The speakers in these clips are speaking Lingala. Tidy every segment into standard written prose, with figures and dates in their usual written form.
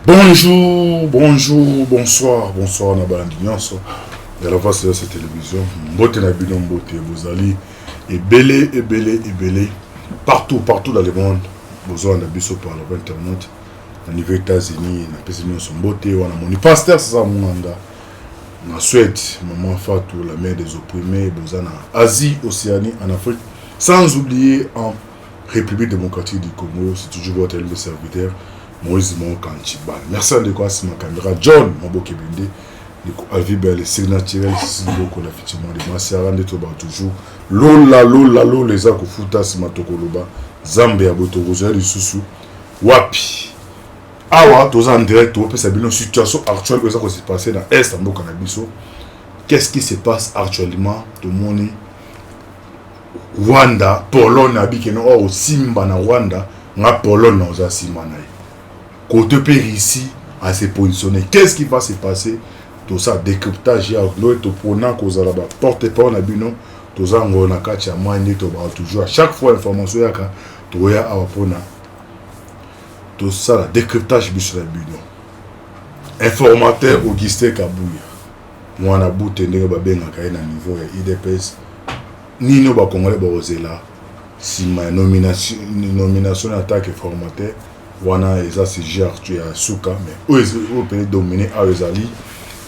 Bonjour, bonsoir, Nabalandi Nyonso. Et à la face de cette télévision, Mbote Nabino Mbote, vous allez belé. Partout dans le monde, vous avez un par l'internet, au niveau États-Unis, na Pésimio Mbote, on a mon pasteur, c'est ça mon mandat. En Suède, Maman Fatou, la mère des opprimés, vous en Asie, Océanie, en Afrique, sans oublier en République démocratique du Congo, c'est toujours votre élevé serviteur. Moïse Kanchiba. Merci à l'école de ma caméra. John Maboke Binde. Alvibel, les signes naturels, c'est beaucoup effectivement. Les Massiaran de Toba toujours. Lola, les Akufuta, Simatokoloba. Zambé, Abotorosa, les Soussou. Wapi. Awa, tous en direct, on peut savoir une situation actuelle qui s'est passée dans l'Est, en Canabiso. Qu'est-ce qui se passe actuellement? Tout le monde Rwanda, Pologne, Abikeno, ou Simba, na Rwanda, na Pologne, na Simba. Côté pays ici à se positionner. Qu'est-ce qui va se passer? Tout ça, décryptage, il y a tout prenant cause à la bas. Porte-parole, Nabino, tout ça, on a catché à moi, toujours. À chaque fois, information, il y a tout à Wapona. Tout ça, décryptage, Bishop Nabino. Informateur, Augustin Kabouya. Moi, on a bouté, on a bien à niveau IDPS. Nino, on a congolais, là. Si ma nomination attaque informateur. Wana eza CG Arthur ya Souka mais eux pays dominé à ezali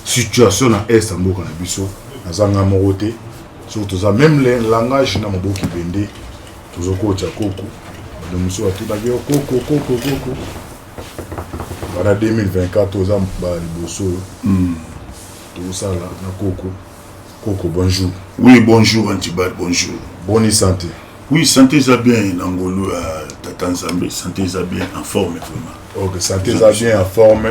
situation na est en boka na biso azanga moroté surtout ça même le langage na moboki bende tozoko tya koko de monsieur a tout d'ailleurs koko bana 2024 aux am ba liboso tout ça là na koko bonjour. Oui bonjour Antibad, bonjour. Bonne santé. Oui, santé ça bien Nangolo à Tata Nzambe, santé ça bien en forme vraiment. OK, santé ça bien en forme.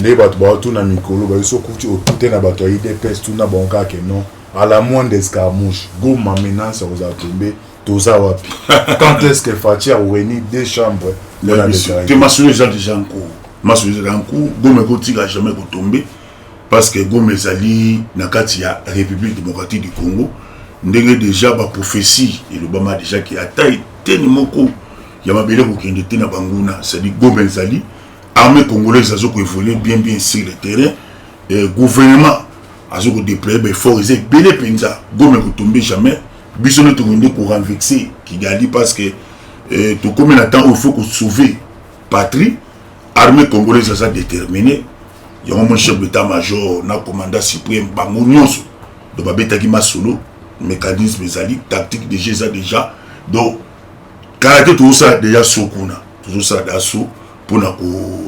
Les bato ba tout na mikolo ba so kuti otuté na bato IDPS tout na bonka que non à la moindre escarmouche go ma menace aux atombé toza wapi. Quand est-ce que Fatia réunit deux chambres de la mission. Tu m'as déjà en cours. M'as en cours, go me kotika jamais ko tomber parce que go mezali na kati ya République démocratique du Congo. Ndenge déjà ba prophétie et le bama déjà qui a taille teni moko ya mabele ko kende tena banguna c'est dit Gomenzali armée congolaise azo ko évoluer bien sur le terrain et gouvernement azo ko déployer be forces belé penza Gomé ko tomber jamais biso ne to ngende ko renverser Kigali parce que to comme na temps il faut ko sauver patrie armée congolaise a déterminé il y a un chef d'état-major na commandant suprême bango nyonso do babeta ki masolo mécanisme zali tactique de GESA déjà donc caractère tout ça déjà sokuna tout ça d'assaut pour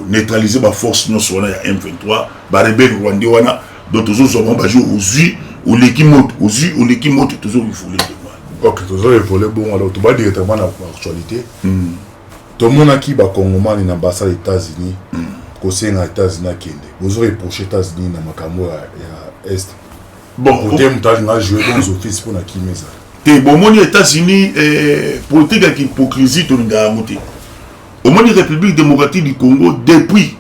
neutraliser ma force non sur la M23 ba rebelle rwandais wana donc toujours sont ba jouer aux l'équipe moto toujours il faut les OK toujours il faut les bon alors tout va directement dans l'actualité tout le monde qui ba congomani na ambassade des États-Unis conseil na États-Unis kende vous aurez proche États-Unis na makambo ya est. Bon, côté m't'a joué dans les offices pour la Kimeza. Te bon moni États-Unis politique avec hypocrisie to nga moté. Au moni République démocratique du Congo depuis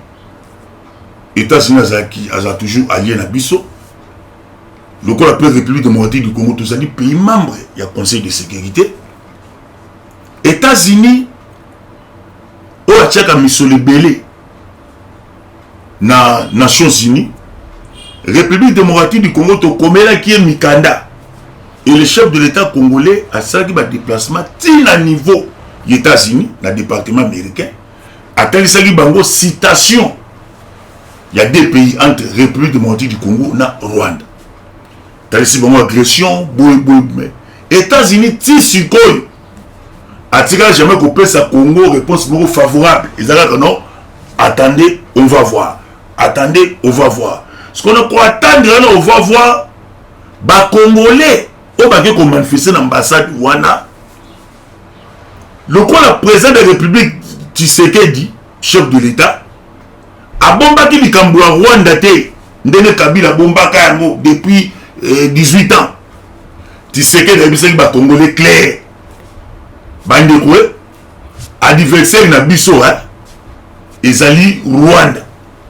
États-Unis a toujours allié na biso. Le quoi appelle République démocratique du Congo tous les pays membres il y a Conseil de sécurité. États-Unis o a tchaka misole belé na Nations Unies. République démocratique du Congo to komela qui est Mikanda et le chef de l'État congolais a sagi ba déplacement til à niveau des États-Unis dans le département américain a tel sagi bango citation il y a deux pays entre République démocratique du Congo na Rwanda tel si bango agression boy États-Unis ti sikoy atika jamais ko pesa Congo réponse beaucoup favorable ils disent non attendez on va voir ce qu'on a quoi attendre, on va voir les Congolais qui ont manifesté dans l'ambassade Wana. Le président de la République Tshisekedi, chef de l'État, a bombardé les Cambouis Rwanda, Ndene Kabila bombardé depuis 18 ans. Tshisekedi a dit que les Congolais clairs. Bandekoué, adversaire na biso, ils allaient Rwanda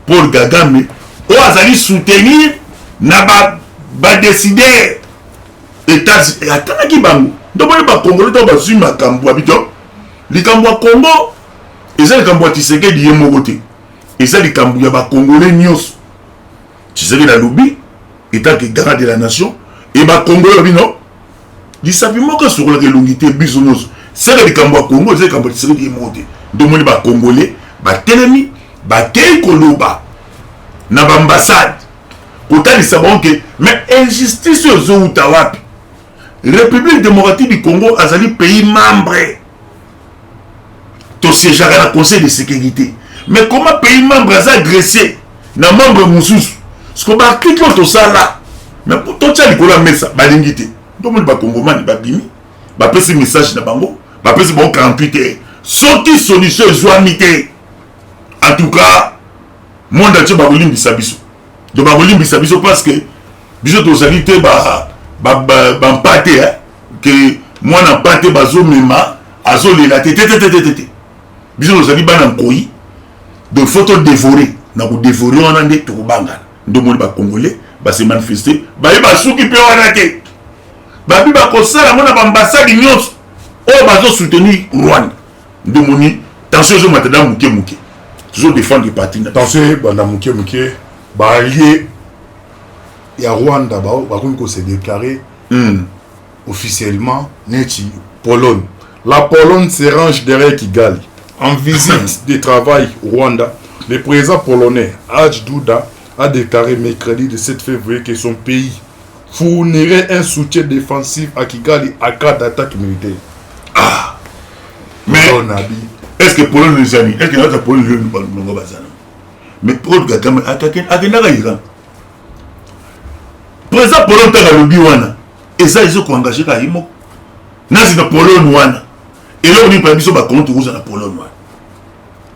pour Kagame. Ou azali soutenir na ba décider États-Unis atana bango donc ba Congolais to ba sui makambo habito likambo Congo ezali kambo Tshisekedi yemoko te et ça les Cambouya ba Congolais nyos. Tu sais la lobby étant que garant de la nation et ba Congolais non. Dis simplement que sur la longité bisounos. C'est les Cambouya Congo, c'est Cambouya c'est des mondes. Donc ba Congolais ba telemi ba kei koloba na ba ambassade. Autant ils savent que mais injustice aux Outawapi. République démocratique du Congo a un pays membre. Tu sièges à la Conseil de sécurité. Mais comment pays membre a agressé dans membre Moussous? Ce qu'on va cliquer tout ça là. Mais pour tout ça, il faut mettre ça. Balingité. Donc, le Congo, il va bimi. Il va passer message dans Bango. Il va passer bon 48 heures. Sorti solution, joamité. En tout cas, monde entier va voler Bissabiso. Donc, va voler Bissabiso parce que Bisous de salité bampate que moi na pate bazo mema azole la tete biso ozali bana nkoyi de photo dévoré na ko dévorer on ande to bangala ndomoni ba congolais ba se manifester ba yeba suki pe wana te ba bi ba ko sala mona ba ambassade nyos o bazo soutenir Rwanda ndomoni tension zo matanda muke toujours défendre le parti tension banda muke ba allié il y a Rwanda qui s'est déclaré officiellement Pologne. La Pologne se range derrière Kigali. En visite de travail au Rwanda, le président polonais Andrzej Duda a déclaré mercredi de 7 février que son pays fournirait un soutien défensif à Kigali à cas d'attaque militaire. Ah, mais est-ce que Pologne les amis, est-ce que notre Pologne ne va pas mais pour Kagame attaquer l'Iran. Président Pologne t'a lobby wana et ça ils ont engagé ka imo nazi na Pologne wana et là on dit pas biso ba compte rouge na Pologne wana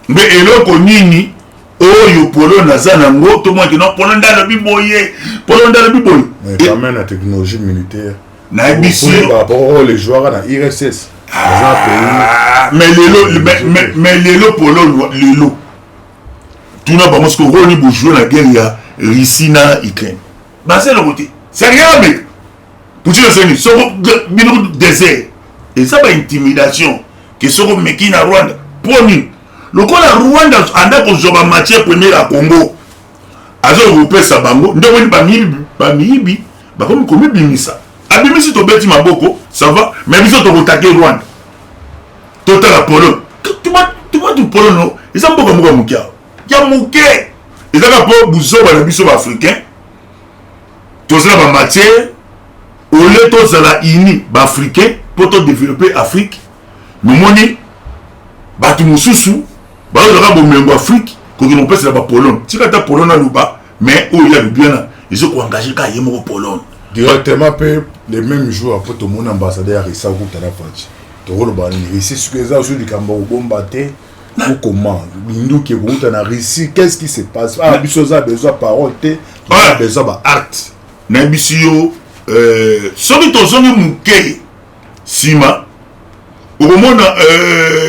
mais eloko nini oyo Pologne naza nango to moi que non Pologne dans le biboye mais quand même la technologie militaire na bisi par rapport les joueurs na IRSS mais lelo Pologne lelo tout n'a pas parce que on est jouer la guerre ya Russie na Ukraine. C'est le côté. C'est rien, mec. Pour dire que c'est un désert. Et ça, c'est intimidation. Que ce soit Meki na Rwanda. Pour nous. Le coup de Rwanda, en tant que je vais matière première à Congo. Azo européen sa bango. Nous avons pas mibi. Bah comme bimisa. Abimisi to beti maboko. Ça va. Mais ils ont attaqué Rwanda. Total à Pologne. Tu vois tout Pologne non. Ils ont beaucoup de moukia. Il y a mouké. Ils ont pas bouzo dans biso africain. Tous la matière, au lieu de la uni africain pour développer l'Afrique, nous moni, batu mususu, bah on aura bon Afrique, qu'on ne peut pas la Pologne. Si tu as Pologne à l'ouba, mais où il y a le bien, ils ont engagé quand il y a Pologne. Directement, les mêmes jours après tout le monde ambassadeur à Issa Gouta la Fati. Tu vois le bal, ici ce que les gens du Cambo bombarder. Ou comment nous qui Gouta na Russie, qu'est-ce qui se passe? Ah, Bissoza a besoin de parole, a besoin d'art. Nabisio soki tozongi muke sima okomona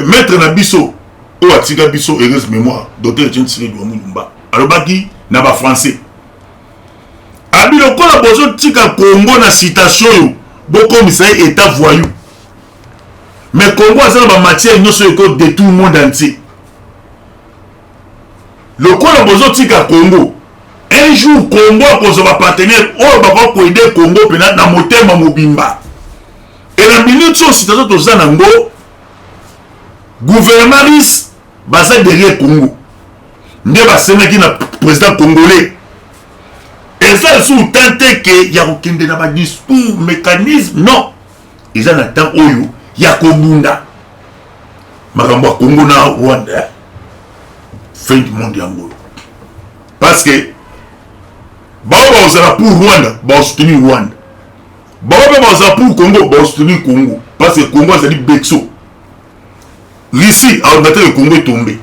maître na biso oyo atika biso heureuse mémoire docteur Etienne Tshisekedi wa Mulumba alobaki na ba français abi lokola bozo tika Congo na citation oyo bokomisa état voyou mais Congo aza na ba matière nyonso eko de tout le monde entier lokola bozo tika Congo. Un jour, Congo a partenaire, on va aider Congo dans le motema mobimba. Et la minute où situation de Zanango, gouvernement basé derrière Congo. Nous avons un président congolais. Et ça, ils sont tentés qu'il y a aucun discours, mécanisme. Non. Ils ont un temps où il y a Kobunda. Makambo Congo na Rwanda. Fin du monde Yango. Parce que Baoba osala pour Rwanda, ba soutenir Rwanda. Baoba osala pour Congo, ba soutenir Congo. Parce que Congo c'est dit Bexo. Russie a battu le Congo est tombé.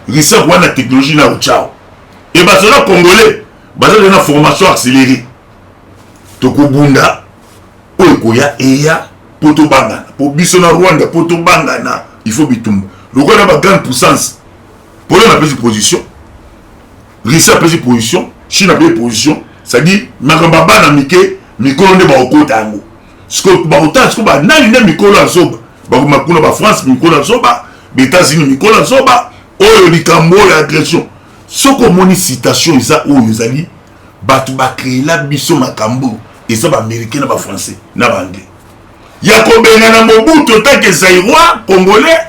Russie a la technologie na Uchao. Et bah cela congolais, bah ça une formation accélérée. Toko Bunda, Okoya Eya, Poto Bangana. Pour Bissona Rwanda, Poto Bangana, il faut bitumba. Le Rwanda a une grande puissance. Pour la prise de position. Russie a pris de position. Chine a pris position, c'est-à-dire, Makambaba na Mike, Mikolo ne ba okota yango. Ce que Baota, ce que ba nani ne Mikolo azoba. Bakumakuna ba France, Mikolo azoba, les États-Unis, Mikolo azoba, oyo likambo ya agression. ce que mon citation ça où ils allaient batu ba créer la biso makambo et ça ba américain na ba français na ba anglais ya ko benga na Mobutu tant que Zaïrois congolais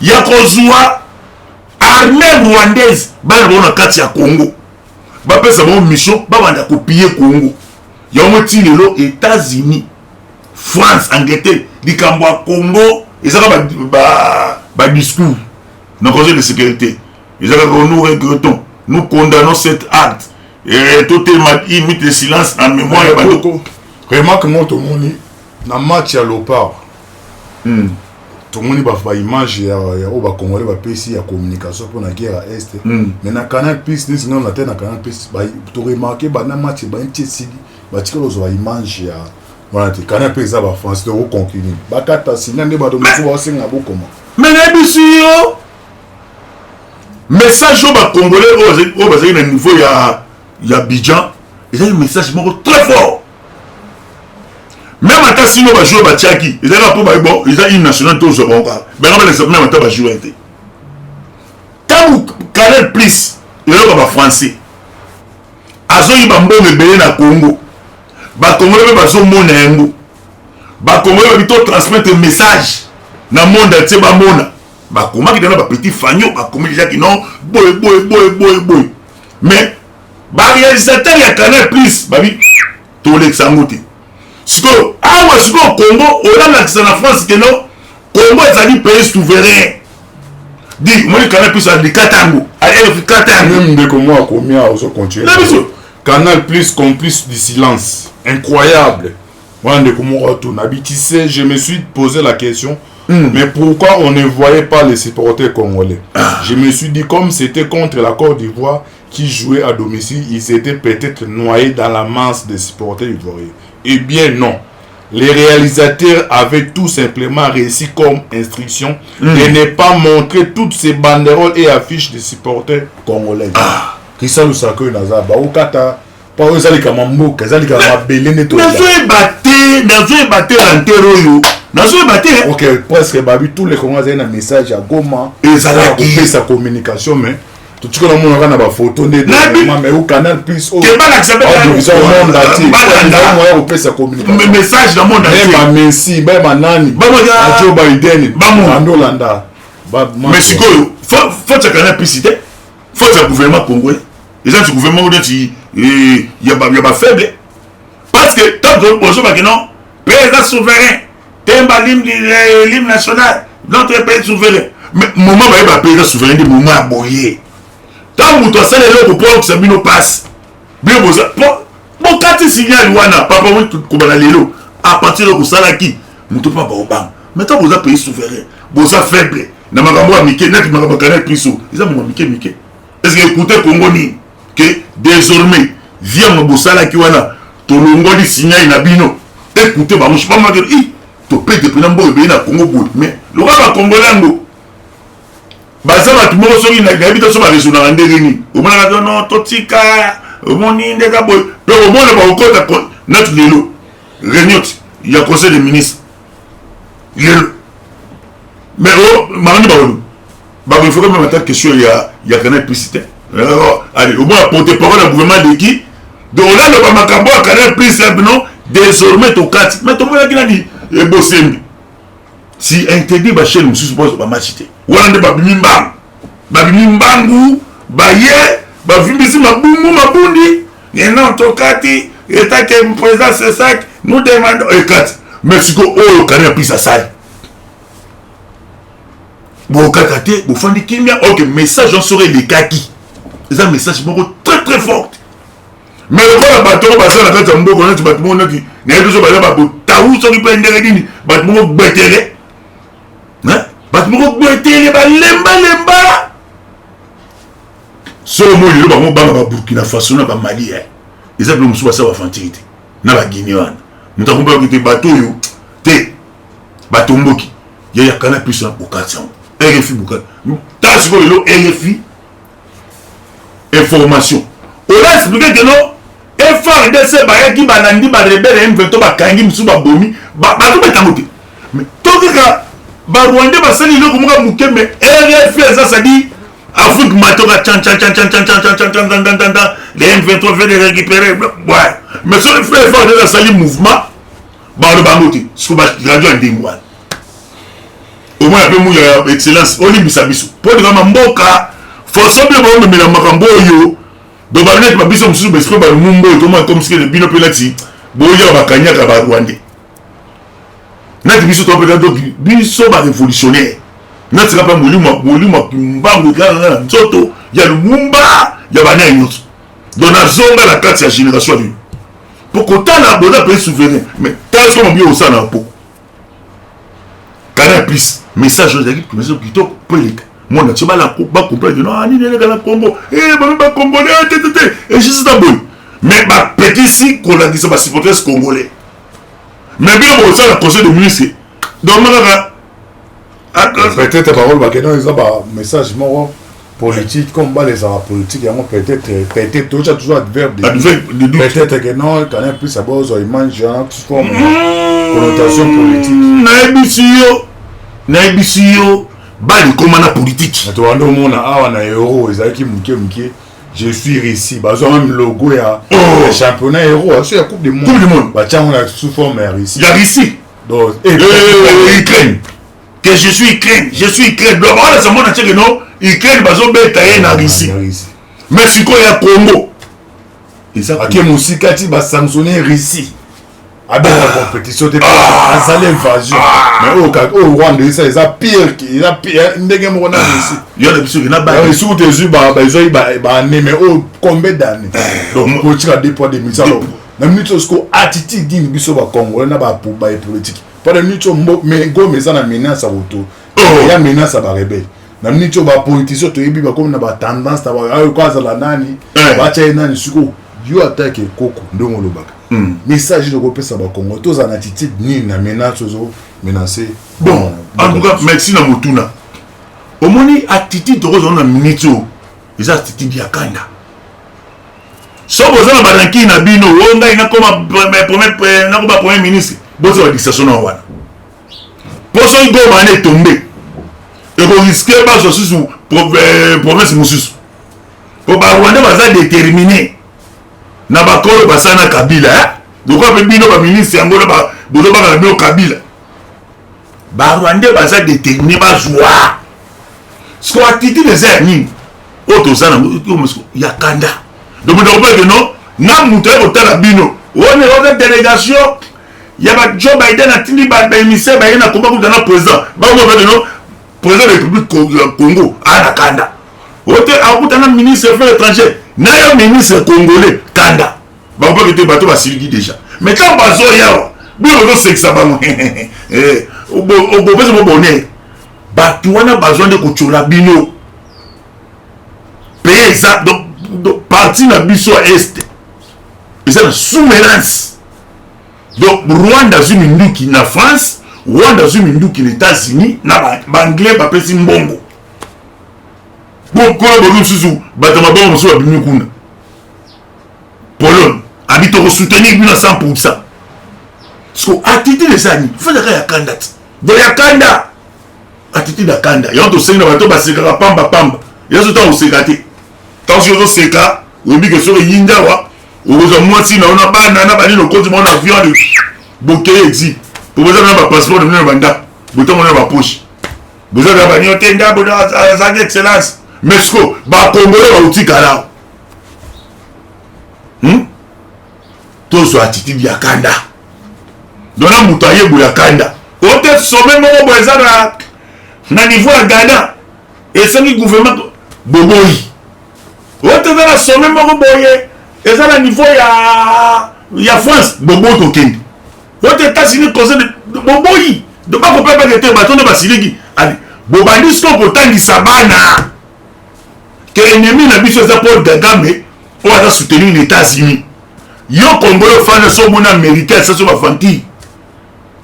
ya ko zwa armée rwandaise ba na kati ya Congo ba pesa bon mission ba banda copier Congo ya mo tilelo États-Unis France Angleterre likambo ya Congo et ça ba discours dans conseil de sécurité et ça nous regrettons nous condamnons cet acte et tout est imite le silence en mémoire remarque moi tout le monde na match à Lopar tout le monde va image ya ba congolais ba PC ya communication pour la guerre à est mais na Canal Plus sinon na tête na Canal Plus ba to remarquer ba na match ba ntisi ba tikolo zo image ya voilà te Canal Plus ba France to conquérir ba kata sinon ne ba do musu ba singa bo comment mais na bisio message au ba congolais au ba na niveau ya Abidjan ils ont un message très fort. Même à si nous va jouer à Tchaki, ils ont un bon, ils ont une nationale tous au bon cas. Mais même à ta va jouer. Quand vous Canal Plus, ils ont un français. Azo yi bambo mebele na Congo. Ba Congo be bazo mona yango. Ba Congo be to transmettre message na monde entier ba mona. Ba koma ki dana ba petit fagno ba koma déjà qui non boy. Mais ba réalisateur ya Canal Plus ba bi to l'exangote. Siko awa siko Congo on a l'accent en France que non Congo est un pays souverain. Dis moi Canal Plus a dit Katango allez Katango même de comment a combien on continue Canal Plus complice du silence incroyable. Moi de comment retourne habitissé je me suis posé la question mais pourquoi on ne voyait pas les supporters congolais? Je me suis dit comme c'était contre la Côte d'Ivoire qui jouait à domicile, ils étaient peut-être noyés dans la masse des supporters ivoiriens. Eh bien non. Les réalisateurs avaient tout simplement réussi comme instruction de ne pas montrer toutes ces banderoles et affiches des supporters congolais. Qui ça nous sacre Nazar Baokata pas aux alikamambo, kazalika belene to. Nazo batté l'antero. Ok, presque babi tous les Congolais ont un message à Goma et ça a coupé sa communication mais tout ce qu'on a montré dans la photo de mais au Canal Plus au monde entier sa communication message dans le monde entier même Messi même Nani Joe Biden Andolanda mais c'est quoi faut que Canal Plus cité faut que le gouvernement congolais les gens du gouvernement il y a faible parce que tant que bonjour que non président souverain Temba l'hymne national notre pays souverain mais moment va président souverain du moment aboyé. Tant que tu as le logo pour que ça passe, bien bon quand tu signales wana papa oui comme la lelo à partir de ça là qui muto pas ba obam mais quand vous avez pays souverain vous avez faible na makambo amike net makambo Canal Plus ils ont mike est-ce que écoutez Congo ni que désormais via mo bosala ki wana to longoli signal na bino écoutez ba mo je pas ma dire to paye depuis nambo be na Congo bout mais le roi congolais ngo baza batu moko soki na habita so ba réseau na ndenge ni omona ka non totika omoni ndeka boy pe omona ba okota notre lelo réunion il y a conseil des ministres lelo mais marani ba il faut quand même attendre question il y a Canal Plus cité allez au moins porter parole au gouvernement de qui de là le ba makambo Canal Plus non désormais to kat mais to mona kina di e bossembi si interdit ba chaîne mususu bozo ba machité wana nde babimi mbangu baye bavimbisi mabundi non tokati eta que président c'est ça nous demandons ekat Mexico oh Canal Plus ça bon kakate bo fandi kimia OK message on serait les kaki c'est un message beaucoup très très fort mais le quoi bateau basé la kata mboko na bateau mo naki na yezo ba ba tawu so ki prendre dini bateau mo betele hein bateau mo betele ba lemba so mo yelo ba mo banga ba Burkina Faso na ba Mali ils ont besoin de ça va fantirité na ba Guinée wana muta kumba ki te bateau yo te bateau mboki ya Canal Plus au 400 RFI buka tas ko yelo RFI information on a expliqué que non effort de ce baye qui banandi ba rebelle M23 ba kangi musu ba bomi ba to betangote mais to ka ba Rwanda ba sali loko muka muke mais RFI ça dit Afrique matoka les M23 veulent les récupérer. Ouais. Mais sur les frères forts de la salle mouvement, bah le bangoté, ce que radio en dingouan. Au moins après moi il y a excellence, on lit bisabiso. Pour le grand mboka, faut savoir bon mais la makambo yo. Donc ba net ba biso msusu besko ba mumbo to moi comme si le bino penalty. Boya ba kanyaka ba Rwandais. Net biso to peut donc biso ba révolutionnaire. Net sera pas molimo mbango kana nzoto ya lumumba ya bana nyonso. Donc na zonga la carte ya génération lui. Pour qu'on t'a la pays souverain, mais t'as ce qu'on a mis au sein d'un pot. Quand il y a plus, message aux équipes, mais c'est plutôt politique. Moi, je ne sais pas comprendre, non, il y a un Congo, et juste un bon. Mais ma petite si qu'on a dit ça, c'est pour être congolais. Mais bien, on a le conseil de ministre. Donc, peut-être, par exemple, ils ont un message politique, comme les arabes politiques, peut-être, toujours adverbe de peut-être que non, quand même plus à bord, ils mangent comme connotation politique. Naibisio, bali comme la politique. Tu vois, nous, on a un euro, je suis ici, ils ont même le logo, il y a le championnat euro, c'est la Coupe du Monde. Coupe du Monde. Bah, tiens, on a sous forme ici. Il y a ici. Donc, Ukraine. Que je suis Ukraine. Donc, on a ce monde entier que non. Ukraine bazo beta na Russie. Mais si quoi ya Congo. Et ça qui musikati ba sanctionner Russie. Avec la compétition de ça l'invasion. Mais au Rwanda ça ils a pire ndenge mo na Russie. Il y a des choses qui n'a pas. Ils sont des ba mais au combien d'années. Donc ko tira des poids des misalo. Na minute ko attitude din biso ba Congo na ba pour ba politique. Pas de minute mais go mais ça na menace à auto. Il y a menace à ba rebelle. Na minute ba politicien to yebi ba comme na ba tendance ta ba ayo kwaza la nani ba cha nani suko yo attaque koko ndongo lobaka message de kopesa ba Congo to za na attitude ni na menace zo menacer bon en tout cas merci na mutuna omoni attitude to zo na minute ils attitude ya kanda so boza na baranki na bino wonga ina koma premier ministre bozo wa dissation na wana poso igo mane tomber et qu'on risquait pas sous province mosusu pour ba Rwanda baza déterminé na ba kolo basana Kabila donc quoi bino ba ministre yango ba bozo ba na bio Kabila ba Rwanda baza déterminé ba joie ce qu'on attitude les amis auto sana ya kanda donc on peut que non na muté otala bino on est délégation ya ba Joe Biden atindi ba émissaire ba na komba ku na président ba on peut que non président de la République Congo à la Kanda. Ote a ministre des Affaires étrangères, n'a ministre congolais Kanda. Bah on peut que tu bateau va s'illuguer déjà. Mais quand bazo ya, bien on sait que ça va. Au besoin de bonnet. Bah tu as besoin de kochola bino. Pays ça donc parti na biso est. Et ça la sous-mélance. Donc Rwanda zuminduki na France. Rwanda zuminduki les États-Unis na banglais ba pesi mbongo bon ko ba mususu batama ba mususu ba bimikuna Pologne habite au soutenir bino 100%. So attitude les amis faut ya kanda de ya kanda attitude ya kanda ya to senga bato ba sekaka pamba ya so ta osekate tension zo seka obi ke so yinda wa ozo mwasi na ona bana na bani no kozi mona avion de bokeye exi pour vous avez un passeport de venir banda bouton on a ma poche vous avez un bagnon tenda bon ça excellence mais ce que ba congolais ba outil kala tout soit attitude ya kanda dona mutaye bu ya kanda ote sommet mo bo ezana na niveau ya Ghana et ça qui gouvernement boboyi ote na sommet mo boye ezana niveau ya France bobo to kendi votre États-Unis conseil de boboyi de pas qu'on peut pas être bâton de basiligi allez bobandi ce qu'on peut tendre sabana que ennemi na biso za Paul Kagame on va soutenir les États-Unis yo congolais fan so mon américain ça so ba fanti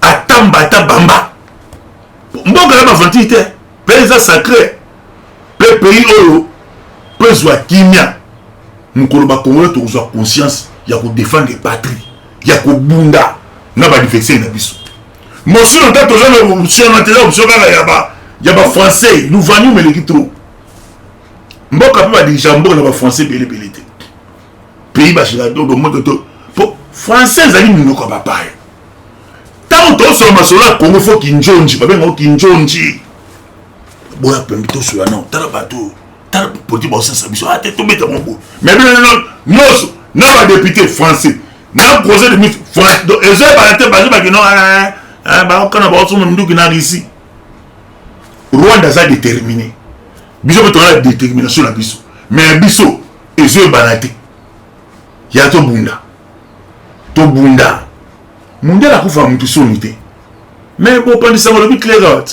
atamba tabamba mboka na ba fanti te pays sacré pays oyo pays wa kimia mukolo ba congolais to zo conscience ya ko défendre patrie ya ko bunda na ba diffection na biso monsieur on t'a toujours option na télé option kala ya ba français nous vannous mais les trop mboka pe badirige mboka na bafrançais belebele te pays bachilado moto po français ezali minoko ya bapaya ntango tosola masolo ya congo fo kinjonji babengao kinjonji boya pembi tosola non tala bato tala politique baosasa biso te tobeta mongo mais bino nyonso na badepute français na projet de mise ezoyebana te bazo bakino baokana baosoma minduki na risi rwanda aza déterminé biso mpe tozala détermination na biso mais biso ezoyebana te ya tobunda mondial akufa mutu soni te mais bopandisaka lobi clairot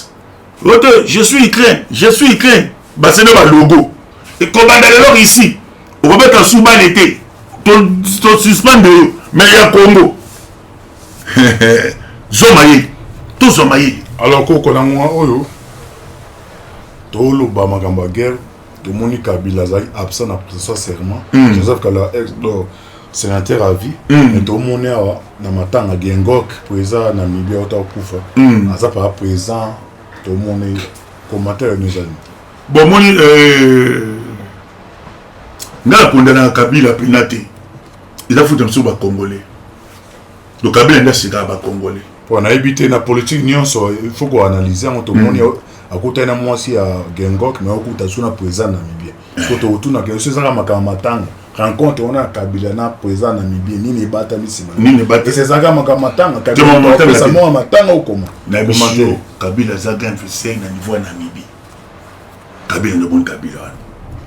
ote je suis Ukraine basene balogo ekobanda lelo ici okobeta subane te tosuspende yo mais ya Congo zoma ye alors koko na mwa oyo toloba makambo ya guerre tomoni Kabila azali absent na prestation serment Joseph Kala sénateur à vie mais tomoni awa na matanga Gengok président na Namibia otakufa aza par présent tomoni commentaire nous ani bon moni ngala kondana Kabila pinate il a foutu un ba congolais le Kabila nda sika ba congolais pour na éviter na politique nyonso il faut qu'on analyser on tomoni akutana mwasi ya Gengok mais okuta suna président na Namibia soto otuna ke sezaka makama matanga rencontre on a Kabila na président na Namibia nini bata misima nini bata sezaka makama matanga Kabila ça mo matanga okoma na biso Kabila za grand fessé na niveau na Namibia Kabila ne bon Kabila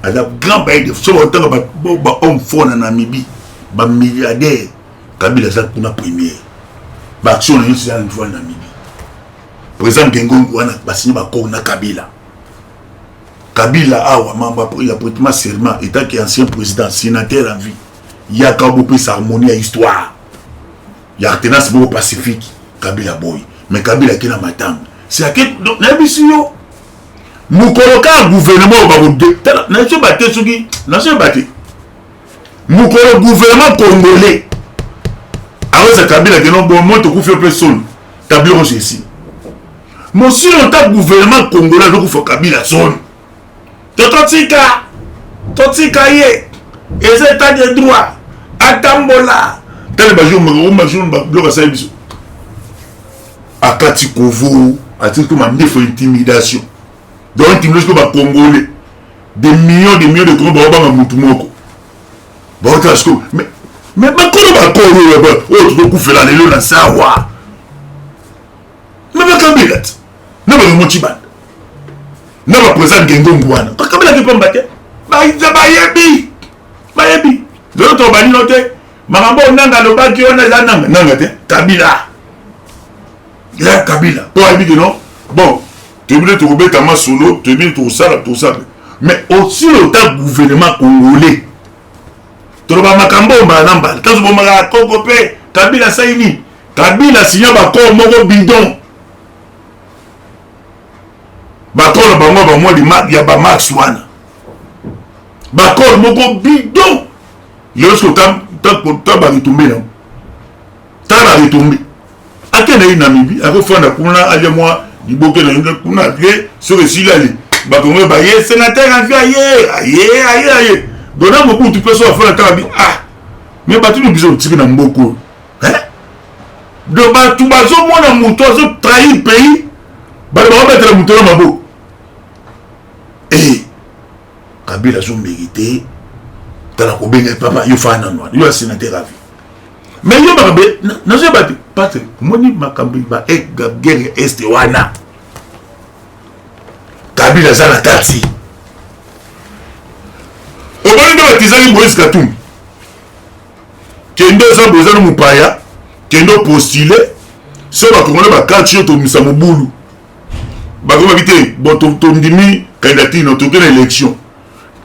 ala grand pays de so otanga ba homme fort na Namibia ba milliardaire Kabila za kuna premier ba action na sur niveau na Namibia président Gengong wana basini ba ko na Kabila awa mamba il a pratiquement serment état qui ancien président sénateur en vie il y a quand beaucoup sa harmonie à histoire il y a tenance beaucoup pacifique Kabila boy mais Kabila qui na matanga c'est à quel donc na bisio mukoloka gouvernement ba de na je batte soki na je batte mukolo gouvernement congolais avec Kabila qui non bon moto ku fait personne Kabila ici mon si longtemps gouvernement congolais donc faut Kabila zone totika ye les états de droit atambola tel bajour bloc ça biso akati kovo ati comme ndefo intimidation donc intimidation ba congolais des millions de Congolais ba mutu moko ba otasko mais ba kono ba kono ba o to ku fela lelo na sawa mais ba Kabila na ba mochiba na ba président Gengong wana Kabila ki pamba te ba yebi zoto bani note makambo nanga lo ba ki ona za nanga te Kabila to yebi que non bon tu veux te rebeta ma solo tu veux tout ça mais aussi le temps gouvernement congolais to ba makambo ba namba kazo bo maka Congo pe Kabila saini Kabila signa ba ko moko bidon bakolo bango ba moi di mak ya ba max wana bakolo moko bidon lorsque ta ba ritumbe na ta ba ritumbe akena ina Namibia akofanda kuna aje moi liboke na kuna ke sur silali ba kongo ba ye sénateur en vie aye dona moko tu peux so faire ta bi mais ba tu nous biso tiki na mboko de ba tu ba zo mona muto zo trahir pays ba mettre muto na mabo Kabila zo mérité tala ko benga papa yo fana noir yo sénateur à vie mais yo ba na je ba Patrick moni makambi ba guerre est wana Kabila za na kati o bani de batizali Moïse Katumbi kendo za bozano mupaya kendo postuler so ba kongole ba kati to misa mobulu ba ko mabite bon to ndimi candidature no to élection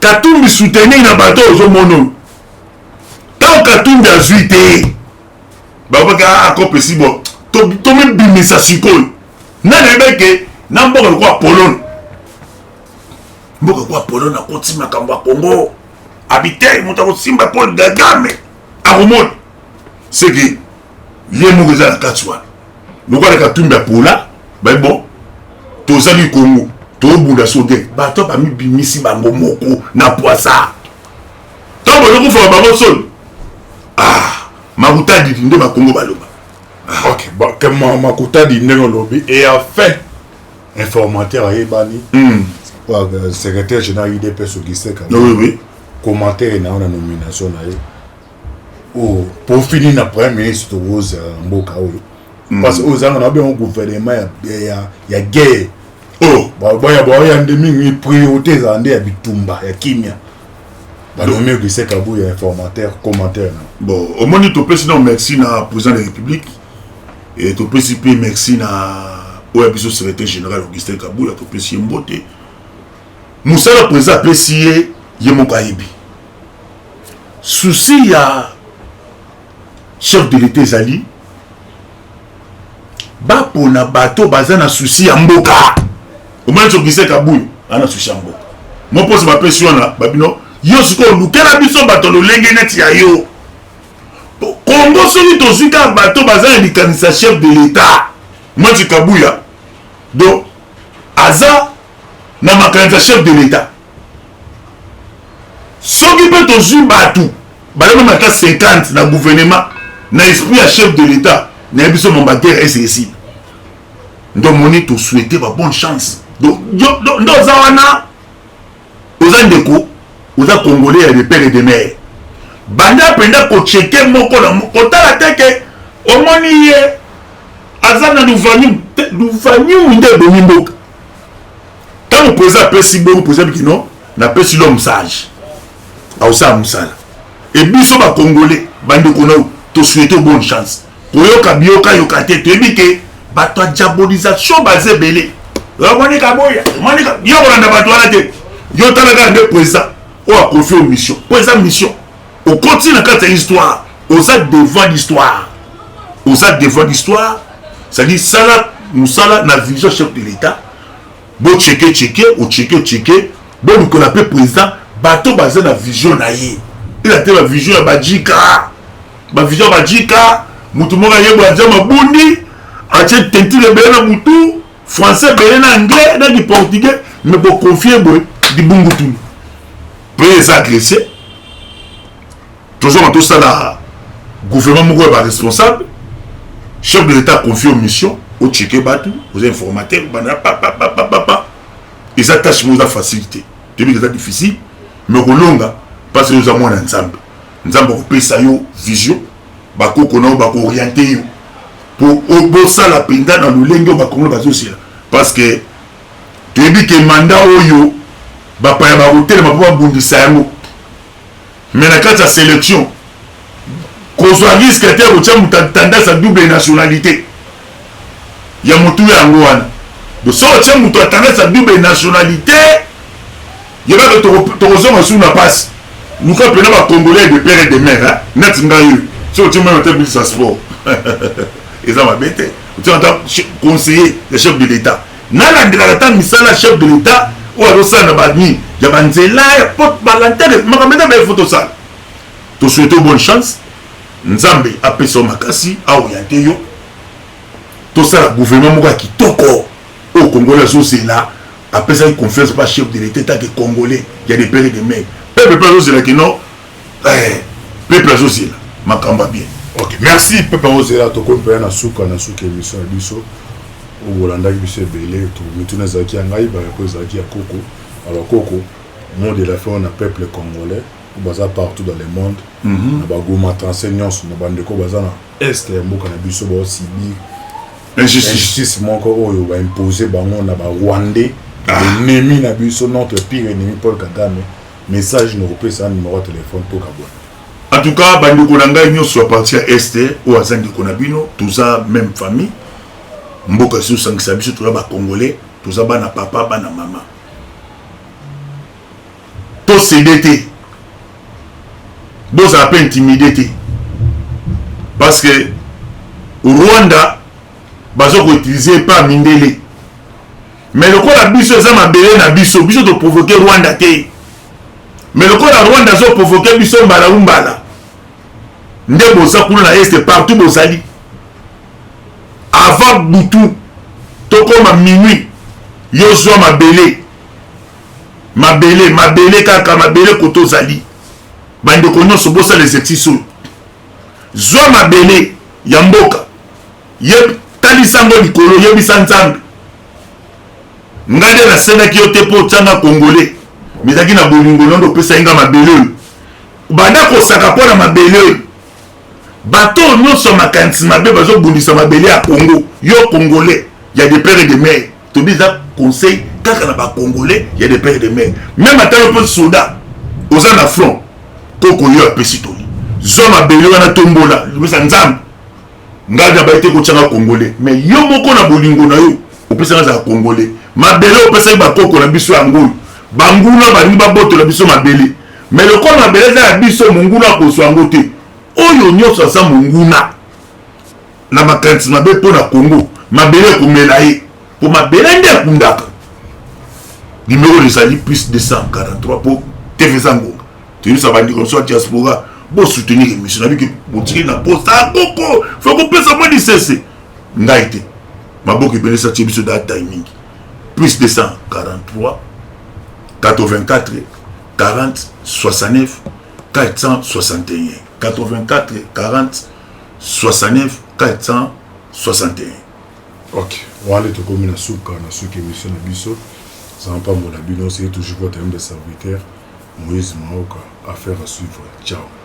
Katumbi soutenir na bato zo mono tant Katumbi a zuité ba ka ako possible to me bimisa sikol na lebeke na mboka kwa Pologne na kotima kamba Congo habiter mutako simba Paul Kagame a remonte c'est que les mouvements à 4 soirs nous quoi Katumbi a pola ba bon tozali Congo to bunda soge bato ba mi bimisi bango moko na poisa to bo ko fa bango sol makuta di nde makongo baloba ok ba kama makuta di nde lobi et a fait informateur ayebani secrétaire général IDPS Augustin Kabuya oui commentaire na nomination na ye oh pour finir na premier ministre Rose Mboka oyo parce que aux angana bien un gouvernement ya guerre oh ya ndemi priorité za ndé ya bitumba ya kimia ba nommé Augustin Kabuya informateur commentaire bon au moins to président merci na président de la République et to président merci na au biso secrétaire général Augustin Kabuya to président Mbote Moussa président apprécié Yemoka Yebi souci ya chef de l'État Zali ba pona bato baza na souci ya mboka au moins Augustin Kabuya ana souci ya mboka mo pose ba pression na babino yo siko lukela biso bato lolenge neti ya yo Congo soki tozika bato baza na likanisa chef de l'État Moïse Kabuya donc aza na makanisa chef de l'État soki pe tozwi bato balema mata 50 na gouvernement na esprit ya chef de l'État na biso mombatere SSI donc moni to souhaiter ba bonne chance donc ndo za wana oza ndeko oza congolais ya de père et de mère banda penda ko checker moko na moko tala teke omoni ye aza na luvanyum nde bomi mboka tant président pesi bon président bikino na pesi l'homme sage ausa musala et biso ba congolais bande ko na to souhaiter bonne chance koyoka bioka yokate to ebike bato diabolisation basé belé omoni Kabuya omoni yo kolanda bato wana te yo tala ka nde président o a confié aux mission président mission au continue quand c'est histoire aux a devant l'histoire c'est-à-dire ça musala na vision chef de l'État bo checker ou checker bon qu'on appelle président bato basé na vision na ye il a la vision ya bajika vision bajika mutu moka yebo aja mabundi ache tentile belé na mutu français belé na anglais na du portugais mais pour confier boy di bungutu président agressé toujours tout ça là gouvernement moko ba responsable chef de l'État confié aux missions au checker batu aux informateurs bana papa et ça tâche nous a facilité depuis que c'est difficile mais kolonga parce que nous avons un ensemble ko pesa yo vision ba ko kono ba ko orienter yo pour obosa la pinda dans le lengo ba kongo bazo sila parce que tu dis que mandat oyo ba pa ba hotel ba ba bundisa yango mais na kata sélection kozwa risque te ko tcha tendance à double nationalité ya mutu yango wana de so tcha mutu tendance à double nationalité il va te rejoindre sur la passe nous quand prenons ba congolais de père et de mère net ngayo so tcha même te ça sport et ça va bête tu entends conseiller le chef de l'État na la ndela misala chef de l'État ou alors ça na bani ya banzela ya pot balantere makamenda ba photo ça to souhaiter bonne chance nzambe apesa makasi aorienter yo to ça le gouvernement moka kitoko au Congolais c'est là apesa confiance pas chef de l'État que congolais il y a des pères et des mères peuple c'est là que non peuple c'est là makamba bien ok merci peuple c'est là to ko pe na suka émission biso au Holanda biso belé to mituna zaki ngai ba ko zaki ya koko alors koko monde de la fin on a peuple congolais baza partout dans le monde na ba goma enseignants na bande ko baza na est mboka na biso ba sibi injustice moko oyo ba imposer bango na ba rwandais l'ennemi na biso notre pire ennemi Paul Kagame message no repesa numéro de téléphone to kabwa en tout cas bande ko nanga nyoso à partir est ou azandi ko na bino tous ça même famille mboka so sangisa biso to ba congolais tous ça bana papa bana mama to CDT donc ça peut intimider parce que au Rwanda bazo ko utiliser pas mindele mais le quoi la biso ça m'a belé na biso de provoquer Rwanda té mais le quoi la Rwanda zo provoquer biso mbala nde boza kuna na est partout bozali avant butu to comme minuit yo zwa mabele kaka mabele koto zali bandeko nyonso bosa les exercices zwa mabele ya mboka ye talisango likolo yebisa nzambe ngade nasengaki yo te mpo otyanga congolais mezalaki na bolingo nondo opesa yenga mabele oyo banda kosaka mpo na mabele oyo bato nyonso makanisi mabe bazobundisa mabele ya Congo yo congolais ya des pères et des mères tobi eza conseil kaka na bacongolais ya des pères et des mères même atalo mpo soda oza na front koko yo apesi toli zwa mabele wana tombola lobisa nzambe ngai na baite kotyanga congolais mais yo moko na bolingo na yo opesanga azala congolais mabele opesaki bakoko na biso ya ngulu banguna balingi babotola biso mabele mais lokola mabele eza ya biso monguna akozwa yango te oyo nyonso aza monguna na makanisi mabe mpo na Congo mabele ekomela ye mpo mabele nde ekundaka numéro ezali plus 243 mpo teveza ngonga toyebisa bandeko nyonso ya diaspora bosoutenir émission nabiki botiki na posta akoko fo kopesa mwa lisese ngai te maboko ebelesa tie biso da timing plus 243 84 40 69 461 84 40 69 461. Ok, wale tokomi na suka na suki émission na biso sans pas mon labino c'est toujours votre homme de serviteur Moïse Maoka, affaire à suivre. Ciao.